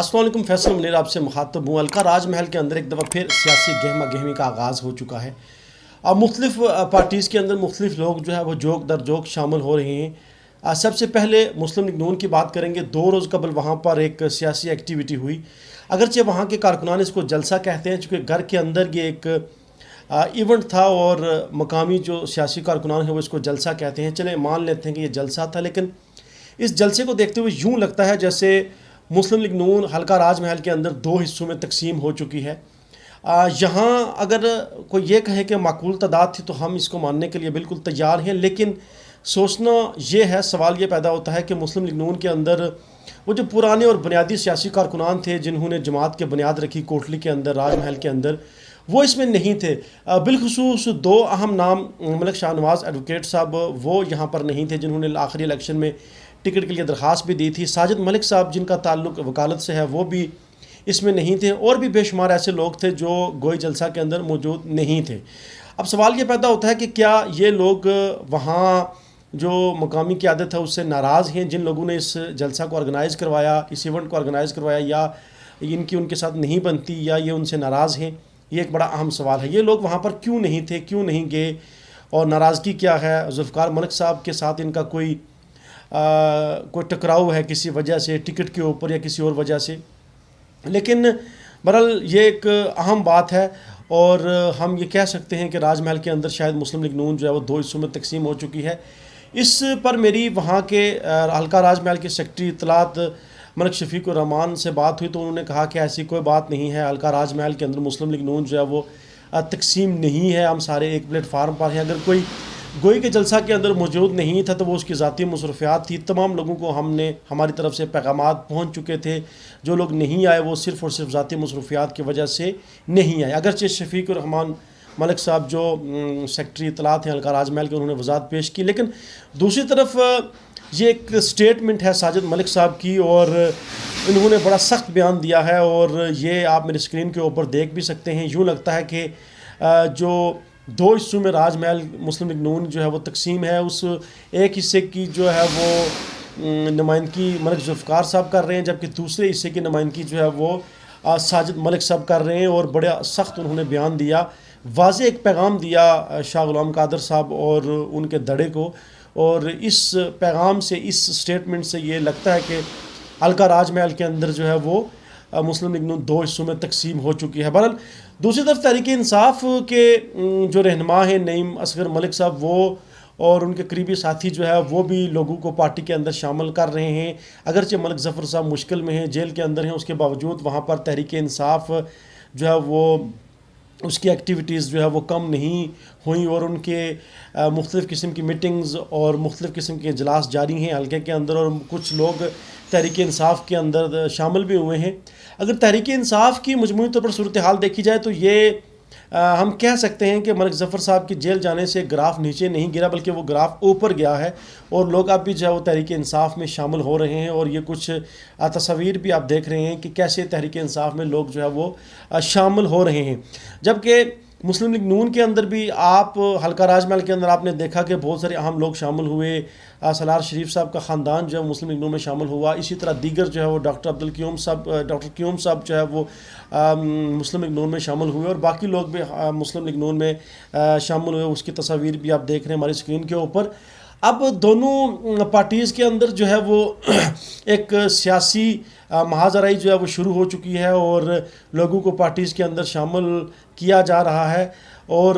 السلام علیکم، فیصل منیر آپ سے مخاطب ہوں۔ ہلکا راج محل کے اندر ایک دفعہ پھر سیاسی گہما گہمی کا آغاز ہو چکا ہے۔ اب مختلف پارٹیز کے اندر مختلف لوگ جو ہے وہ جوک در جوک شامل ہو رہے ہیں۔ سب سے پہلے مسلم لیگ نون کی بات کریں گے۔ 2 روز قبل وہاں پر ایک سیاسی ایکٹیویٹی ہوئی، اگرچہ وہاں کے کارکنان اس کو جلسہ کہتے ہیں، چونکہ گھر کے اندر یہ ایک ایونٹ تھا اور مقامی جو سیاسی کارکنان ہیں وہ اس کو جلسہ کہتے ہیں۔ چلیں مان لیتے ہیں کہ یہ جلسہ تھا، لیکن اس جلسے کو دیکھتے ہوئے یوں لگتا ہے جیسے مسلم لیگ نون ہلکا راج محل کے اندر 2 حصوں میں تقسیم ہو چکی ہے۔ یہاں اگر کوئی یہ کہے کہ معقول تعداد تھی تو ہم اس کو ماننے کے لیے بالکل تیار ہیں، لیکن سوچنا یہ ہے، سوال یہ پیدا ہوتا ہے کہ مسلم لیگ نون کے اندر وہ جو پرانے اور بنیادی سیاسی کارکنان تھے جنہوں نے جماعت کے بنیاد رکھی کوٹلی کے اندر، راج محل کے اندر، وہ اس میں نہیں تھے۔ بالخصوص 2 اہم نام، ملک شاہ نواز ایڈوکیٹ صاحب وہ یہاں پر نہیں تھے، جنہوں نے آخری الیکشن میں ٹکٹ کے لیے درخواست بھی دی تھی۔ ساجد ملک صاحب جن کا تعلق وکالت سے ہے وہ بھی اس میں نہیں تھے، اور بھی بے شمار ایسے لوگ تھے جو گوئی جلسہ کے اندر موجود نہیں تھے۔ اب سوال یہ پیدا ہوتا ہے کہ کیا یہ لوگ وہاں جو مقامی قیادت ہے اس سے ناراض ہیں، جن لوگوں نے اس جلسہ کو آرگنائز کروایا، اس ایونٹ کو آرگنائز کروایا، یا ان کے ساتھ نہیں بنتی، یا یہ ان سے ناراض ہیں؟ یہ ایک بڑا اہم سوال ہے۔ یہ لوگ وہاں پر کیوں نہیں تھے، کیوں نہیں گئے، اور ناراضگی کیا ہے؟ ذوالفقار ملک صاحب کے ساتھ ان کا کوئی ٹکراؤ ہے کسی وجہ سے، ٹکٹ کے اوپر یا کسی اور وجہ سے؟ لیکن بہرحال یہ ایک اہم بات ہے، اور ہم یہ کہہ سکتے ہیں کہ راج محل کے اندر شاید مسلم لیگ نون جو ہے وہ 2 حصوں میں تقسیم ہو چکی ہے۔ اس پر میری وہاں کے ہلکا راج محل کے سیکرٹری اطلاعات ملک شفیق الرحمان سے بات ہوئی، تو انہوں نے کہا کہ ایسی کوئی بات نہیں ہے، ہلکا راج محل کے اندر مسلم لیگ نون جو ہے وہ تقسیم نہیں ہے، ہم سارے ایک پلیٹ فارم پر ہیں۔ اگر کوئی گوئی کے جلسہ کے اندر موجود نہیں تھا تو وہ اس کی ذاتی مصروفیات تھی۔ تمام لوگوں کو ہماری طرف سے پیغامات پہنچ چکے تھے، جو لوگ نہیں آئے وہ صرف اور صرف ذاتی مصروفیات کی وجہ سے نہیں آئے۔ اگرچہ شفیق الرحمان ملک صاحب جو سیکرٹری اطلاعات ہیں ہلکا راج محل کے، انہوں نے وضاحت پیش کی، لیکن دوسری طرف یہ ایک سٹیٹمنٹ ہے ساجد ملک صاحب کی، اور انہوں نے بڑا سخت بیان دیا ہے، اور یہ آپ میری اسکرین کے اوپر دیکھ بھی سکتے ہیں۔ یوں لگتا ہے کہ جو 2 حصوں میں راج محل مسلم لیگ نون جو ہے وہ تقسیم ہے، اس ایک حصے کی جو ہے وہ نمائندگی ملک ذوالفقار صاحب کر رہے ہیں، جبکہ دوسرے حصے کی نمائندگی جو ہے وہ ساجد ملک صاحب کر رہے ہیں، اور بڑا سخت انہوں نے بیان دیا، واضح ایک پیغام دیا شاہ غلام قادر صاحب اور ان کے دڑے کو، اور اس پیغام سے، اس سٹیٹمنٹ سے یہ لگتا ہے کہ ہلکا راج محل کے اندر جو ہے وہ مسلم لیگ نون 2 حصوں میں تقسیم ہو چکی ہے۔ بہرحال دوسری طرف تحریک انصاف کے جو رہنما ہیں نعیم اصغر ملک صاحب، وہ اور ان کے قریبی ساتھی جو ہے وہ بھی لوگوں کو پارٹی کے اندر شامل کر رہے ہیں۔ اگرچہ ملک ظفر صاحب مشکل میں ہیں، جیل کے اندر ہیں، اس کے باوجود وہاں پر تحریک انصاف جو ہے وہ اس کی ایکٹیویٹیز جو ہے وہ کم نہیں ہوئیں، اور ان کے مختلف قسم کی میٹنگز اور مختلف قسم کے اجلاس جاری ہیں حلقے کے اندر، اور کچھ لوگ تحریک انصاف کے اندر شامل بھی ہوئے ہیں۔ اگر تحریک انصاف کی مجموعی طور پر صورتحال دیکھی جائے تو یہ ہم کہہ سکتے ہیں کہ ملک ظفر صاحب کی جیل جانے سے گراف نیچے نہیں گرا، بلکہ وہ گراف اوپر گیا ہے، اور لوگ اب بھی جو ہے وہ تحریک انصاف میں شامل ہو رہے ہیں، اور یہ کچھ تصاویر بھی آپ دیکھ رہے ہیں کہ کیسے تحریک انصاف میں لوگ جو ہے وہ شامل ہو رہے ہیں۔ جبکہ مسلم لیگ نون کے اندر بھی آپ ہلکا راج محل کے اندر آپ نے دیکھا کہ بہت سارے اہم لوگ شامل ہوئے، سالار شریف صاحب کا خاندان جو ہے مسلم لیگ نون میں شامل ہوا، اسی طرح دیگر جو ہے وہ ڈاکٹر قیوم صاحب جو ہے وہ مسلم لیگ نون میں شامل ہوئے، اور باقی لوگ بھی مسلم لیگ نون میں شامل ہوئے۔ اس کی تصاویر بھی آپ دیکھ رہے ہیں ہماری اسکرین کے اوپر۔ اب دونوں پارٹیز کے اندر جو ہے وہ ایک سیاسی مہاجرائی جو ہے وہ شروع ہو چکی ہے، اور لوگوں کو پارٹیز کے اندر شامل کیا جا رہا ہے۔ اور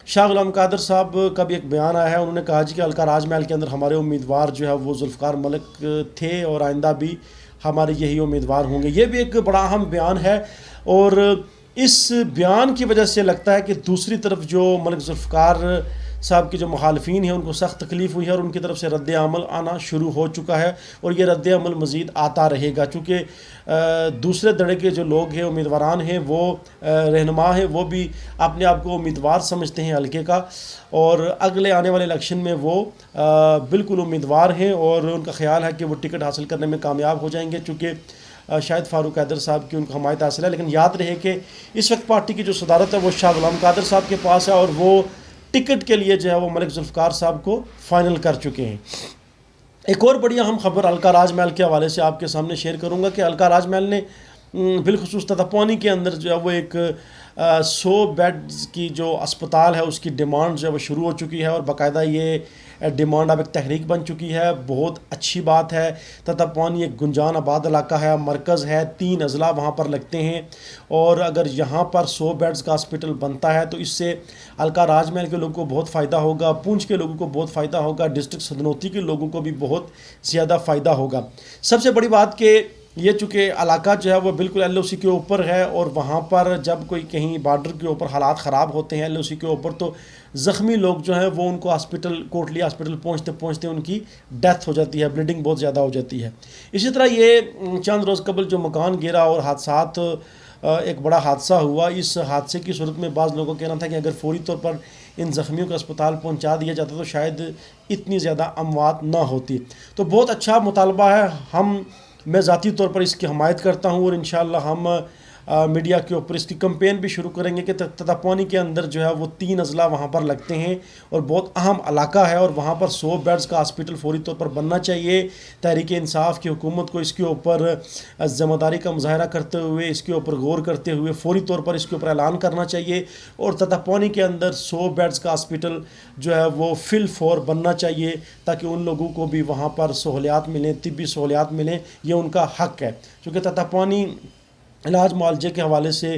شاہ غلام قادر صاحب کا بھی ایک بیان آیا ہے، انہوں نے کہا کہ ہلکا راج محل کے اندر ہمارے امیدوار جو ہے وہ ذوالفقار ملک تھے، اور آئندہ بھی ہمارے یہی امیدوار ہوں گے۔ یہ بھی ایک بڑا اہم بیان ہے، اور اس بیان کی وجہ سے لگتا ہے کہ دوسری طرف جو ملک ذوالفقار صاحب کے جو مخالفین ہیں ان کو سخت تکلیف ہوئی ہے، اور ان کی طرف سے رد عمل آنا شروع ہو چکا ہے، اور یہ رد عمل مزید آتا رہے گا، چونکہ دوسرے دڑے کے جو لوگ ہیں، امیدواران ہیں، وہ رہنما ہیں، وہ بھی اپنے آپ کو امیدوار سمجھتے ہیں حلقے کا، اور اگلے آنے والے الیکشن میں وہ بالکل امیدوار ہیں، اور ان کا خیال ہے کہ وہ ٹکٹ حاصل کرنے میں کامیاب ہو جائیں گے، چونکہ شاہد فاروق حیدر صاحب کی ان کو حمایت حاصل ہے۔ لیکن یاد رہے کہ اس وقت پارٹی کی جو صدارت ہے وہ شاہ غلام قادر صاحب کے پاس ہے، اور وہ ٹکٹ کے لیے جو ہے وہ ملک ذوالفقار صاحب کو فائنل کر چکے ہیں۔ ایک اور بڑی اہم خبر الکا راج محل کے حوالے سے آپ کے سامنے شیئر کروں گا کہ الکا راج محل نے بالخصوص تتپانی کے اندر جو ہے وہ ایک 100 بیڈز کی جو اسپتال ہے اس کی ڈیمانڈ جو ہے وہ شروع ہو چکی ہے، اور باقاعدہ یہ ڈیمانڈ اب ایک تحریک بن چکی ہے۔ بہت اچھی بات ہے۔ تتپانی ایک گنجان آباد علاقہ ہے، مرکز ہے، 3 اضلاع وہاں پر لگتے ہیں، اور اگر یہاں پر 100 بیڈز کا ہاسپٹل بنتا ہے تو اس سے الکا راج محل کے لوگوں کو بہت فائدہ ہوگا، پونچھ کے لوگوں کو بہت فائدہ ہوگا، ڈسٹرکٹ سدنوتی کے لوگوں کو بھی بہت زیادہ فائدہ ہوگا۔ سب سے بڑی بات کہ یہ چونکہ علاقہ جو ہے وہ بالکل ایل او سی کے اوپر ہے، اور وہاں پر جب کوئی کہیں بارڈر کے اوپر حالات خراب ہوتے ہیں ایل او سی کے اوپر، تو زخمی لوگ جو ہیں وہ ان کو ہاسپٹل کوٹلی ہاسپٹل پہنچتے پہنچتے ان کی ڈیتھ ہو جاتی ہے، بلیڈنگ بہت زیادہ ہو جاتی ہے۔ اسی طرح یہ چند روز قبل جو مکان گرا اور حادثات، ایک بڑا حادثہ ہوا، اس حادثے کی صورت میں بعض لوگوں کا کہنا تھا کہ اگر فوری طور پر ان زخمیوں کو اسپتال پہنچا دیا جاتا تو شاید اتنی زیادہ اموات نہ ہوتی۔ تو بہت اچھا مطالبہ ہے، میں ذاتی طور پر اس کی حمایت کرتا ہوں، اور انشاءاللہ ہم میڈیا کے اوپر اس کی کمپین بھی شروع کریں گے کہ تتپانی کے اندر جو ہے وہ 3 اضلاع وہاں پر لگتے ہیں اور بہت اہم علاقہ ہے، اور وہاں پر 100 بیڈز کا ہاسپٹل فوری طور پر بننا چاہیے۔ تحریک انصاف کی حکومت کو اس کے اوپر ذمہ داری کا مظاہرہ کرتے ہوئے، اس کے اوپر غور کرتے ہوئے فوری طور پر اس کے اوپر اعلان کرنا چاہیے، اور تتپانی کے اندر 100 بیڈز کا ہاسپٹل جو ہے وہ فل فور بننا چاہیے، تاکہ ان لوگوں کو بھی وہاں پر سہولیات ملیں، طبی سہولیات ملیں، یہ ان کا حق ہے۔ کیونکہ تتپانی علاج معالجے کے حوالے سے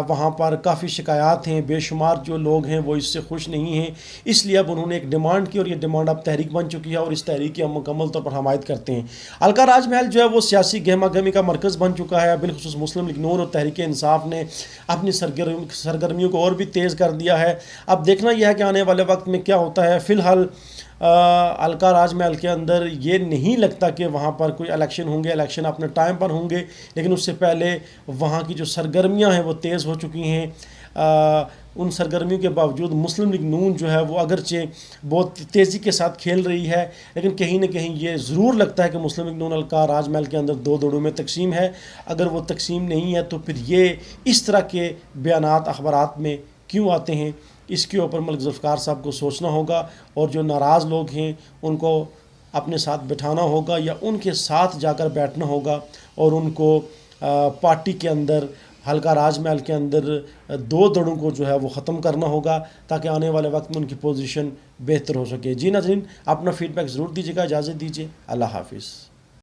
وہاں پر کافی شکایات ہیں، بے شمار جو لوگ ہیں وہ اس سے خوش نہیں ہیں، اس لیے اب انہوں نے ایک ڈیمانڈ کی، اور یہ ڈیمانڈ اب تحریک بن چکی ہے، اور اس تحریک کی ہم مکمل طور پر حمایت کرتے ہیں۔ الکا راج محل جو ہے وہ سیاسی گہما گہمی کا مرکز بن چکا ہے، بالخصوص مسلم لیگ نون اور تحریک انصاف نے اپنی سرگرمیوں کو اور بھی تیز کر دیا ہے۔ اب دیکھنا یہ ہے کہ آنے والے وقت میں کیا ہوتا ہے۔ فی الحال الکا راج محل کے اندر یہ نہیں لگتا کہ وہاں پر کوئی الیکشن ہوں گے، الیکشن اپنے ٹائم پر ہوں گے، لیکن اس سے پہلے وہاں کی جو سرگرمیاں ہیں وہ تیز ہو چکی ہیں۔ ان سرگرمیوں کے باوجود مسلم لیگ نون جو ہے وہ اگرچہ بہت تیزی کے ساتھ کھیل رہی ہے، لیکن کہیں نہ کہیں یہ ضرور لگتا ہے کہ مسلم لیگ نون الکا راج محل کے اندر 2 دڑوں میں تقسیم ہے۔ اگر وہ تقسیم نہیں ہے تو پھر یہ اس طرح کے بیانات اخبارات میں کیوں آتے ہیں؟ اس کے اوپر ملک ذوالفقار صاحب کو سوچنا ہوگا، اور جو ناراض لوگ ہیں ان کو اپنے ساتھ بٹھانا ہوگا، یا ان کے ساتھ جا کر بیٹھنا ہوگا، اور ان کو پارٹی کے اندر، الکا راج محل کے اندر 2 دڑوں کو جو ہے وہ ختم کرنا ہوگا، تاکہ آنے والے وقت میں ان کی پوزیشن بہتر ہو سکے۔ جی ناظرین، اپنا فیڈ بیک ضرور دیجیے گا، اجازت دیجیے، اللہ حافظ۔